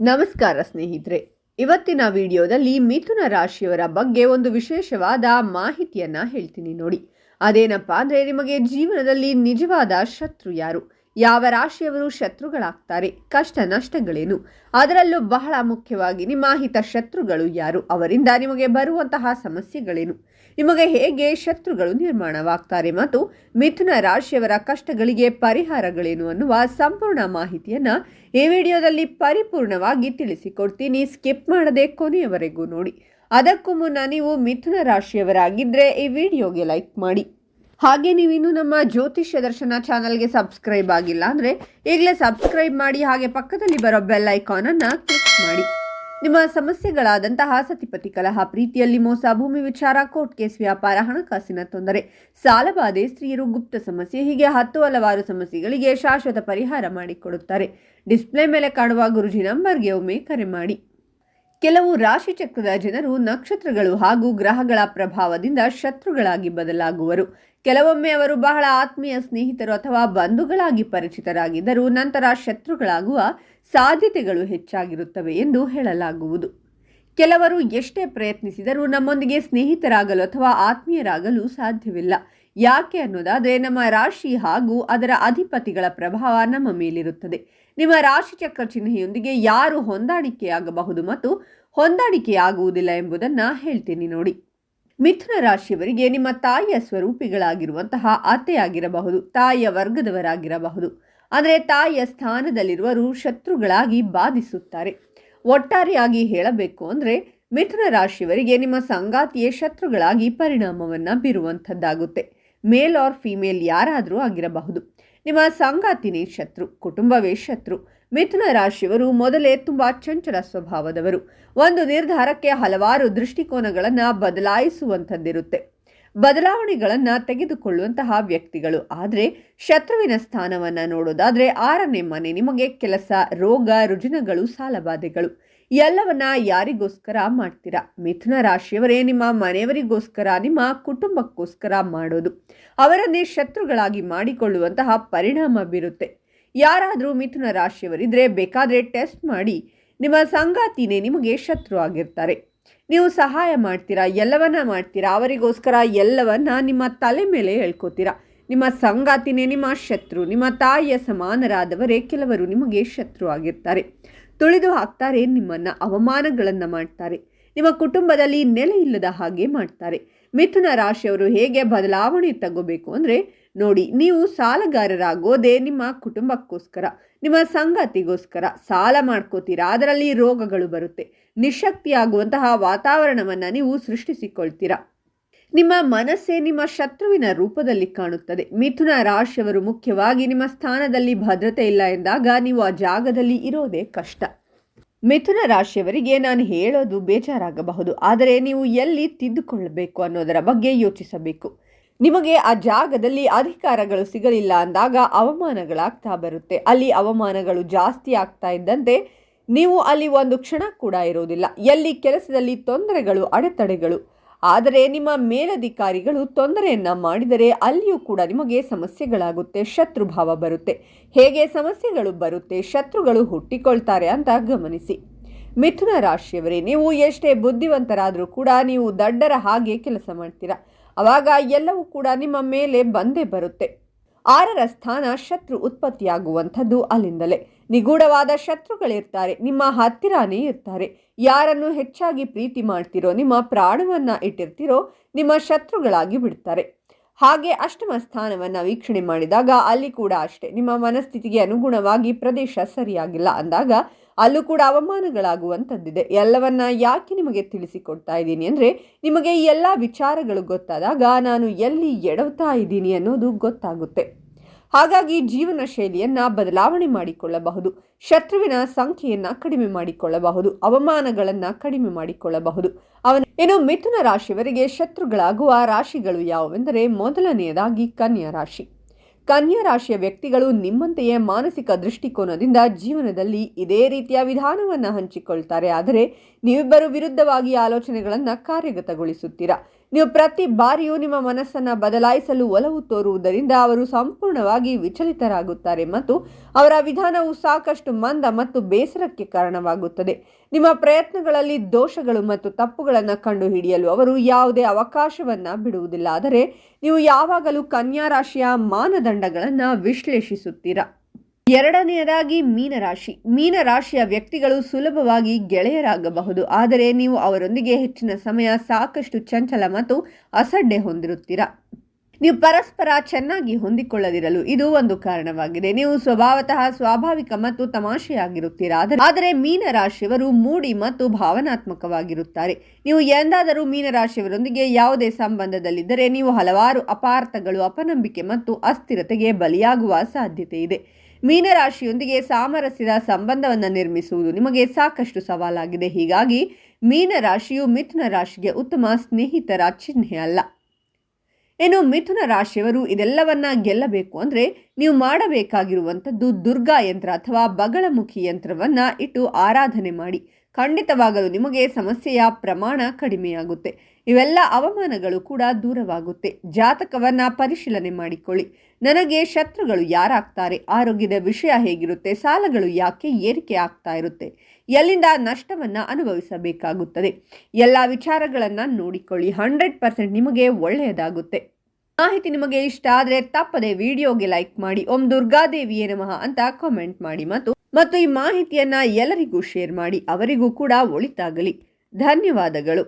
ನಮಸ್ಕಾರ ಸ್ನೇಹಿತರೆ, ಇವತ್ತಿನ ವಿಡಿಯೋದಲ್ಲಿ ಮಿಥುನ ರಾಶಿಯವರ ಬಗ್ಗೆ ಒಂದು ವಿಶೇಷವಾದ ಮಾಹಿತಿಯನ್ನ ಹೇಳ್ತೀನಿ ನೋಡಿ. ಅದೇನಪ್ಪ ಅಂದ್ರೆ, ನಿಮಗೆ ಜೀವನದಲ್ಲಿ ನಿಜವಾದ ಶತ್ರು ಯಾರು, ಯಾವ ರಾಶಿಯವರು ಶತ್ರುಗಳಾಗ್ತಾರೆ, ಕಷ್ಟ ನಷ್ಟಗಳೇನು, ಅದರಲ್ಲೂ ಬಹಳ ಮುಖ್ಯವಾಗಿ ನಿಮ್ಮ ಹಿತ ಶತ್ರುಗಳು ಯಾರು, ಅವರಿಂದ ನಿಮಗೆ ಬರುವಂತಹ ಸಮಸ್ಯೆಗಳೇನು, ನಿಮಗೆ ಹೇಗೆ ಶತ್ರುಗಳು ನಿರ್ಮಾಣವಾಗ್ತಾರೆ ಮತ್ತು ಮಿಥುನ ರಾಶಿಯವರ ಕಷ್ಟಗಳಿಗೆ ಪರಿಹಾರಗಳೇನು ಅನ್ನುವ ಸಂಪೂರ್ಣ ಮಾಹಿತಿಯನ್ನ ಈ ವಿಡಿಯೋದಲ್ಲಿ ಪರಿಪೂರ್ಣವಾಗಿ ತಿಳಿಸಿಕೊಡ್ತೀನಿ. ಸ್ಕಿಪ್ ಮಾಡದೆ ಕೊನೆಯವರೆಗೂ ನೋಡಿ. ಅದಕ್ಕೂ ಮುನ್ನ ನೀವು ಮಿಥುನ ರಾಶಿಯವರಾಗಿದ್ದರೆ ಈ ವಿಡಿಯೋಗೆ ಲೈಕ್ ಮಾಡಿ. ಹಾಗೆ ನೀವಿನ್ನು ನಮ್ಮ ಜ್ಯೋತಿಷ್ಯ ದರ್ಶನ ಚಾನಲ್ಗೆ ಸಬ್ಸ್ಕ್ರೈಬ್ ಆಗಿಲ್ಲ ಅಂದರೆ ಈಗಲೇ ಸಬ್ಸ್ಕ್ರೈಬ್ ಮಾಡಿ. ಹಾಗೆ ಪಕ್ಕದಲ್ಲಿ ಬರೋ ಬೆಲ್ ಐಕಾನನ್ನು ಕ್ಲಿಕ್ ಮಾಡಿ. ನಿಮ್ಮ ಸಮಸ್ಯೆಗಳಾದಂತಹ ಸತಿಪತಿ ಕಲಹ, ಪ್ರೀತಿಯಲ್ಲಿ ಮೋಸ, ಭೂಮಿ ವಿಚಾರ, ಕೋರ್ಟ್ ಕೇಸ್, ವ್ಯಾಪಾರ, ಹಣಕಾಸಿನ ತೊಂದರೆ, ಸಾಲಬಾಧೆ, ಸ್ತ್ರೀಯರು, ಗುಪ್ತ ಸಮಸ್ಯೆ, ಹೀಗೆ ಹಲವಾರು ಸಮಸ್ಯೆಗಳಿಗೆ ಶಾಶ್ವತ ಪರಿಹಾರ ಮಾಡಿಕೊಡುತ್ತಾರೆ. ಡಿಸ್ಪ್ಲೇ ಮೇಲೆ ಕಾಣುವ ಗುರುಜಿ ನಂಬರ್ಗೆ ಒಮ್ಮೆ ಕರೆ ಮಾಡಿ. ಕೆಲವು ರಾಶಿಚಕ್ರದ ಜನರು ನಕ್ಷತ್ರಗಳು ಹಾಗೂ ಗ್ರಹಗಳ ಪ್ರಭಾವದಿಂದ ಶತ್ರುಗಳಾಗಿ ಬದಲಾಗುವರು. ಕೆಲವೊಮ್ಮೆ ಅವರು ಬಹಳ ಆತ್ಮೀಯ ಸ್ನೇಹಿತರು ಅಥವಾ ಬಂಧುಗಳಾಗಿ ಪರಿಚಿತರಾಗಿದ್ದರೂ ನಂತರ ಶತ್ರುಗಳಾಗುವ ಸಾಧ್ಯತೆಗಳು ಹೆಚ್ಚಾಗಿರುತ್ತವೆ ಎಂದು ಹೇಳಲಾಗುವುದು. ಕೆಲವರು ಎಷ್ಟೇ ಪ್ರಯತ್ನಿಸಿದರೂ ನಮ್ಮೊಂದಿಗೆ ಸ್ನೇಹಿತರಾಗಲು ಅಥವಾ ಆತ್ಮೀಯರಾಗಲು ಸಾಧ್ಯವಿಲ್ಲ. ಯಾಕೆ ಅನ್ನೋದಾದರೆ, ನಮ್ಮ ರಾಶಿ ಹಾಗೂ ಅದರ ಅಧಿಪತಿಗಳ ಪ್ರಭಾವ ನಮ್ಮ ಮೇಲಿರುತ್ತದೆ. ನಿಮ್ಮ ರಾಶಿಚಕ್ರ ಚಿಹ್ನೆಯೊಂದಿಗೆ ಯಾರು ಹೊಂದಾಣಿಕೆಯಾಗಬಹುದು ಮತ್ತು ಹೊಂದಾಣಿಕೆಯಾಗುವುದಿಲ್ಲ ಎಂಬುದನ್ನು ಹೇಳ್ತೀನಿ ನೋಡಿ. ಮಿಥುನ ರಾಶಿಯವರಿಗೆ ನಿಮ್ಮ ತಾಯಿಯ ಸ್ವರೂಪಿಗಳಾಗಿರುವಂತಹ ಅತ್ತೆಯಾಗಿರಬಹುದು, ತಾಯಿಯ ವರ್ಗದವರಾಗಿರಬಹುದು, ಅಂದರೆ ತಾಯಿಯ ಸ್ಥಾನದಲ್ಲಿರುವರು ಶತ್ರುಗಳಾಗಿ ಬಾಧಿಸುತ್ತಾರೆ. ಒಟ್ಟಾರೆಯಾಗಿ ಹೇಳಬೇಕು ಅಂದರೆ, ಮಿಥುನ ರಾಶಿಯವರಿಗೆ ನಿಮ್ಮ ಸಂಗಾತಿಯೇ ಶತ್ರುಗಳಾಗಿ ಪರಿಣಾಮವನ್ನು ಬೀರುವಂಥದ್ದಾಗುತ್ತೆ. ಮೇಲ್ ಆರ್ ಫಿಮೇಲ್ ಯಾರಾದರೂ ಆಗಿರಬಹುದು. ನಿಮ್ಮ ಸಂಗಾತಿನೇ ಶತ್ರು, ಕುಟುಂಬವೇ ಶತ್ರು. ಮಿಥುನ ರಾಶಿಯವರು ಮೊದಲೇ ತುಂಬ ಚಂಚಲ ಸ್ವಭಾವದವರು. ಒಂದು ನಿರ್ಧಾರಕ್ಕೆ ಹಲವಾರು ದೃಷ್ಟಿಕೋನಗಳನ್ನು ಬದಲಾಯಿಸುವಂಥದ್ದಿರುತ್ತೆ. ಬದಲಾವಣೆಗಳನ್ನು ತೆಗೆದುಕೊಳ್ಳುವಂತಹ ವ್ಯಕ್ತಿಗಳು. ಆದರೆ ಶತ್ರುವಿನ ಸ್ಥಾನವನ್ನು ನೋಡೋದಾದರೆ 6ನೇ ಮನೆ ನಿಮಗೆ ಕೆಲಸ, ರೋಗ, ರುಜಿನಗಳು, ಸಾಲಬಾಧೆಗಳು ಎಲ್ಲವನ್ನ ಯಾರಿಗೋಸ್ಕರ ಮಾಡ್ತೀರಾ? ಮಿಥುನ ರಾಶಿಯವರೇ ನಿಮ್ಮ ಮನೆಯವರಿಗೋಸ್ಕರ, ನಿಮ್ಮ ಕುಟುಂಬಕ್ಕೋಸ್ಕರ ಮಾಡೋದು. ಅವರನ್ನೇ ಶತ್ರುಗಳಾಗಿ ಮಾಡಿಕೊಳ್ಳುವಂತಹ ಪರಿಣಾಮ ಬೀರುತ್ತೆ. ಯಾರಾದರೂ ಮಿಥುನ ರಾಶಿಯವರಿದ್ರೆ ಬೇಕಾದರೆ ಟೆಸ್ಟ್ ಮಾಡಿ. ನಿಮ್ಮ ಸಂಗಾತಿನೇ ನಿಮಗೆ ಶತ್ರು ಆಗಿರ್ತಾರೆ. ನೀವು ಸಹಾಯ ಮಾಡ್ತೀರಾ, ಎಲ್ಲವನ್ನ ಮಾಡ್ತೀರಾ, ಅವರಿಗೋಸ್ಕರ ಎಲ್ಲವನ್ನ ನಿಮ್ಮ ತಲೆ ಮೇಲೆ ಹೇಳ್ಕೋತೀರಾ. ನಿಮ್ಮ ಸಂಗಾತಿನೇ ನಿಮ್ಮ ಶತ್ರು. ನಿಮ್ಮ ತಾಯಿಯ ಸಮಾನರಾದವರೇ ಕೆಲವರು ನಿಮಗೆ ಶತ್ರು ಆಗಿರ್ತಾರೆ. ತುಳಿದು ಹಾಕ್ತಾರೆ, ನಿಮ್ಮನ್ನ ಅವಮಾನಗಳನ್ನು ಮಾಡ್ತಾರೆ. ನಿಮ್ಮ ಕುಟುಂಬದಲ್ಲಿ ನೆಲೆ ಇಲ್ಲದ ಹಾಗೆ ಮಾಡ್ತಾರೆ. ಮಿಥುನ ರಾಶಿಯವರು ಹೇಗೆ ಬದಲಾವಣೆ ತಗೋಬೇಕು ಅಂದರೆ ನೋಡಿ, ನೀವು ಸಾಲಗಾರರಾಗೋದೇ ನಿಮ್ಮ ಕುಟುಂಬಕ್ಕೋಸ್ಕರ, ನಿಮ್ಮ ಸಂಗಾತಿಗೋಸ್ಕರ. ಸಾಲ ಮಾಡ್ಕೋತೀರಾ, ಅದರಲ್ಲಿ ರೋಗಗಳು ಬರುತ್ತೆ. ನಿಶಕ್ತಿಯಾಗುವಂತಹ ವಾತಾವರಣವನ್ನು ನೀವು ಸೃಷ್ಟಿಸಿಕೊಳ್ತೀರಾ. ನಿಮ್ಮ ಮನಸ್ಸೇ ನಿಮ್ಮ ಶತ್ರುವಿನ ರೂಪದಲ್ಲಿ ಕಾಣುತ್ತದೆ. ಮಿಥುನ ರಾಶಿಯವರು ಮುಖ್ಯವಾಗಿ ನಿಮ್ಮ ಸ್ಥಾನದಲ್ಲಿ ಭದ್ರತೆ ಇಲ್ಲ ಎಂದಾಗ ನೀವು ಆ ಜಾಗದಲ್ಲಿ ಇರೋದೇ ಕಷ್ಟ. ಮಿಥುನ ರಾಶಿಯವರಿಗೆ ನಾನು ಹೇಳೋದು ಬೇಜಾರಾಗಬಹುದು, ಆದರೆ ನೀವು ಎಲ್ಲಿ ತಿದ್ದುಕೊಳ್ಳಬೇಕು ಅನ್ನೋದರ ಬಗ್ಗೆ ಯೋಚಿಸಬೇಕು. ನಿಮಗೆ ಆ ಜಾಗದಲ್ಲಿ ಅಧಿಕಾರಗಳು ಸಿಗಲಿಲ್ಲ ಅಂದಾಗ ಅವಮಾನಗಳಾಗ್ತಾ ಬರುತ್ತೆ. ಅಲ್ಲಿ ಅವಮಾನಗಳು ಜಾಸ್ತಿ ಆಗ್ತಾ ಇದ್ದಂತೆ ನೀವು ಅಲ್ಲಿ ಒಂದು ಕ್ಷಣ ಕೂಡ ಇರೋದಿಲ್ಲ. ಎಲ್ಲಿ ಕೆಲಸದಲ್ಲಿ ತೊಂದರೆಗಳು, ಅಡೆತಡೆಗಳು, ಆದರೆ ನಿಮ್ಮ ಮೇಲಧಿಕಾರಿಗಳು ತೊಂದರೆಯನ್ನು ಮಾಡಿದರೆ ಅಲ್ಲಿಯೂ ಕೂಡ ನಿಮಗೆ ಸಮಸ್ಯೆಗಳಾಗುತ್ತೆ, ಶತ್ರುಭಾವ ಬರುತ್ತೆ. ಹೇಗೆ ಸಮಸ್ಯೆಗಳು ಬರುತ್ತೆ, ಶತ್ರುಗಳು ಹುಟ್ಟಿಕೊಳ್ತಾರೆ ಅಂತ ಗಮನಿಸಿ. ಮಿಥುನ ರಾಶಿಯವರೇ, ನೀವು ಎಷ್ಟೇ ಬುದ್ಧಿವಂತರಾದರೂ ಕೂಡ ನೀವು ದಡ್ಡರ ಹಾಗೆ ಕೆಲಸ ಮಾಡ್ತೀರಾ. ಆವಾಗ ಎಲ್ಲವೂ ಕೂಡ ನಿಮ್ಮ ಮೇಲೆ ಬಂದೇ ಬರುತ್ತೆ. 6ರ ಸ್ಥಾನ ಶತ್ರು ಉತ್ಪತ್ತಿಯಾಗುವಂಥದ್ದು ಅಲ್ಲಿಂದಲೇ. ನಿಗೂಢವಾದ ಶತ್ರುಗಳಿರ್ತಾರೆ, ನಿಮ್ಮ ಹತ್ತಿರನೇ ಇರ್ತಾರೆ. ಯಾರನ್ನು ಹೆಚ್ಚಾಗಿ ಪ್ರೀತಿ ಮಾಡ್ತಿರೋ, ನಿಮ್ಮ ಪ್ರಾಣವನ್ನು ಇಟ್ಟಿರ್ತಿರೋ, ನಿಮ್ಮ ಶತ್ರುಗಳಾಗಿ ಬಿಡ್ತಾರೆ. ಹಾಗೆ ಅಷ್ಟಮ ಸ್ಥಾನವನ್ನು ವೀಕ್ಷಣೆ ಮಾಡಿದಾಗ ಅಲ್ಲಿ ಕೂಡ ಅಷ್ಟೇ. ನಿಮ್ಮ ಮನಸ್ಥಿತಿಗೆ ಅನುಗುಣವಾಗಿ ಪ್ರದೇಶ ಸರಿಯಾಗಿಲ್ಲ ಅಂದಾಗ ಅಲ್ಲೂ ಕೂಡ ಅವಮಾನಗಳಾಗುವಂಥದ್ದಿದೆ. ಎಲ್ಲವನ್ನ ಯಾಕೆ ನಿಮಗೆ ತಿಳಿಸಿಕೊಡ್ತಾ ಇದ್ದೀನಿ ಅಂದರೆ, ನಿಮಗೆ ಈ ಎಲ್ಲ ವಿಚಾರಗಳು ಗೊತ್ತಾದಾಗ ನಾನು ಎಲ್ಲಿ ಎಡವ್ತಾ ಇದ್ದೀನಿ ಅನ್ನೋದು ಗೊತ್ತಾಗುತ್ತೆ. ಹಾಗಾಗಿ ಜೀವನ ಶೈಲಿಯನ್ನು ಬದಲಾವಣೆ ಮಾಡಿಕೊಳ್ಳಬಹುದು. ಶತ್ರುವಿನ ಸಂಖ್ಯೆಯನ್ನು ಕಡಿಮೆ ಮಾಡಿಕೊಳ್ಳಬಹುದು. ಅವಮಾನಗಳನ್ನು ಕಡಿಮೆ ಮಾಡಿಕೊಳ್ಳಬಹುದು. ಇನ್ನು ಮಿಥುನ ರಾಶಿಯವರಿಗೆ ಶತ್ರುಗಳಾಗುವ ರಾಶಿಗಳು ಯಾವುವೆಂದರೆ, ಮೊದಲನೆಯದಾಗಿ ಕನ್ಯಾ ರಾಶಿ. ಕನ್ಯಾ ರಾಶಿಯ ವ್ಯಕ್ತಿಗಳು ನಿಮ್ಮಂತೆಯೇ ಮಾನಸಿಕ ದೃಷ್ಟಿಕೋನದಿಂದ ಜೀವನದಲ್ಲಿ ಇದೇ ರೀತಿಯ ವಿಧಾನವನ್ನು ಹಂಚಿಕೊಳ್ತಾರೆ. ಆದರೆ ನೀವಿಬ್ಬರು ವಿರುದ್ಧವಾಗಿ ಆಲೋಚನೆಗಳನ್ನು ಕಾರ್ಯಗತಗೊಳಿಸುತ್ತೀರಾ. ನೀವು ಪ್ರತಿ ಬಾರಿಯೂ ನಿಮ್ಮ ಮನಸ್ಸನ್ನು ಬದಲಾಯಿಸಲು ಒಲವು ತೋರುವುದರಿಂದ ಅವರು ಸಂಪೂರ್ಣವಾಗಿ ವಿಚಲಿತರಾಗುತ್ತಾರೆ ಮತ್ತು ಅವರ ವಿಧಾನವು ಸಾಕಷ್ಟು ಮಂದ ಮತ್ತು ಬೇಸರಕ್ಕೆ ಕಾರಣವಾಗುತ್ತದೆ. ನಿಮ್ಮ ಪ್ರಯತ್ನಗಳಲ್ಲಿ ದೋಷಗಳು ಮತ್ತು ತಪ್ಪುಗಳನ್ನು ಕಂಡುಹಿಡಿಯಲು ಅವರು ಯಾವುದೇ ಅವಕಾಶವನ್ನು ಬಿಡುವುದಿಲ್ಲ. ಆದರೆ ನೀವು ಯಾವಾಗಲೂ ಕನ್ಯಾ ರಾಶಿಯ ಮಾನದಂಡಗಳನ್ನು ವಿಶ್ಲೇಷಿಸುತ್ತೀರಾ. ಎರಡನೆಯದಾಗಿ ಮೀನರಾಶಿ. ಮೀನರಾಶಿಯ ವ್ಯಕ್ತಿಗಳು ಸುಲಭವಾಗಿ ಗೆಳೆಯರಾಗಬಹುದು, ಆದರೆ ನೀವು ಅವರೊಂದಿಗೆ ಹೆಚ್ಚಿನ ಸಮಯ ಸಾಕಷ್ಟು ಚಂಚಲ ಮತ್ತು ಅಸಡ್ಡೆ ಹೊಂದಿರುತ್ತೀರಾ. ನೀವು ಪರಸ್ಪರ ಚೆನ್ನಾಗಿ ಹೊಂದಿಕೊಳ್ಳದಿರಲು ಇದು ಒಂದು ಕಾರಣವಾಗಿದೆ. ನೀವು ಸ್ವಭಾವತಃ ಸ್ವಾಭಾವಿಕ ಮತ್ತು ತಮಾಷೆಯಾಗಿರುತ್ತೀರಾ, ಆದರೆ ಮೀನರಾಶಿಯವರು ಮೂಡಿ ಮತ್ತು ಭಾವನಾತ್ಮಕವಾಗಿರುತ್ತಾರೆ. ನೀವು ಎಂದಾದರೂ ಮೀನರಾಶಿಯವರೊಂದಿಗೆ ಯಾವುದೇ ಸಂಬಂಧದಲ್ಲಿದ್ದರೆ ನೀವು ಹಲವಾರು ಅಪಾರ್ಥಗಳು, ಅಪನಂಬಿಕೆ ಮತ್ತು ಅಸ್ಥಿರತೆಗೆ ಬಲಿಯಾಗುವ ಸಾಧ್ಯತೆ ಇದೆ. ಮೀನರಾಶಿಯೊಂದಿಗೆ ಸಾಮರಸ್ಯದ ಸಂಬಂಧವನ್ನು ನಿರ್ಮಿಸುವುದು ನಿಮಗೆ ಸಾಕಷ್ಟು ಸವಾಲಾಗಿದೆ. ಹೀಗಾಗಿ ಮೀನರಾಶಿಯು ಮಿಥುನ ರಾಶಿಗೆ ಉತ್ತಮ ಸ್ನೇಹಿತರ ಚಿಹ್ನೆ ಅಲ್ಲ. ಇನ್ನು ಮಿಥುನ ರಾಶಿಯವರು ಇದೆಲ್ಲವನ್ನ ಗೆಲ್ಲಬೇಕು ಅಂದರೆ ನೀವು ಮಾಡಬೇಕಾಗಿರುವಂಥದ್ದು ದುರ್ಗಾ ಯಂತ್ರ ಅಥವಾ ಬಗಳಮುಖಿ ಯಂತ್ರವನ್ನ ಇಟ್ಟು ಆರಾಧನೆ ಮಾಡಿ. ಖಂಡಿತವಾಗಲು ನಿಮಗೆ ಸಮಸ್ಯೆಯ ಪ್ರಮಾಣ ಕಡಿಮೆಯಾಗುತ್ತೆ. ಇವೆಲ್ಲ ಅವಮಾನಗಳು ಕೂಡ ದೂರವಾಗುತ್ತೆ. ಜಾತಕವನ್ನ ಪರಿಶೀಲನೆ ಮಾಡಿಕೊಳ್ಳಿ. ನನಗೆ ಶತ್ರುಗಳು ಯಾರಾಗ್ತಾರೆ, ಆರೋಗ್ಯದ ವಿಷಯ ಹೇಗಿರುತ್ತೆ, ಸಾಲಗಳು ಯಾಕೆ ಏರಿಕೆ ಆಗ್ತಾ ಇರುತ್ತೆ, ಎಲ್ಲಿಂದ ನಷ್ಟವನ್ನ ಅನುಭವಿಸಬೇಕಾಗುತ್ತದೆ, ಎಲ್ಲ ವಿಚಾರಗಳನ್ನ ನೋಡಿಕೊಳ್ಳಿ. 100% ನಿಮಗೆ ಒಳ್ಳೆಯದಾಗುತ್ತೆ. ಮಾಹಿತಿ ನಿಮಗೆ ಇಷ್ಟ ಆದರೆ ತಪ್ಪದೆ ವಿಡಿಯೋಗೆ ಲೈಕ್ ಮಾಡಿ, ಓಂ ದುರ್ಗಾದೇವಿಯೇ ನಮಃ ಅಂತ ಕಾಮೆಂಟ್ ಮಾಡಿ ಮತ್ತು ಈ ಮಾಹಿತಿಯನ್ನ ಎಲ್ಲರಿಗೂ ಶೇರ್ ಮಾಡಿ. ಅವರಿಗೂ ಕೂಡ ಒಳಿತಾಗಲಿ. ಧನ್ಯವಾದಗಳು.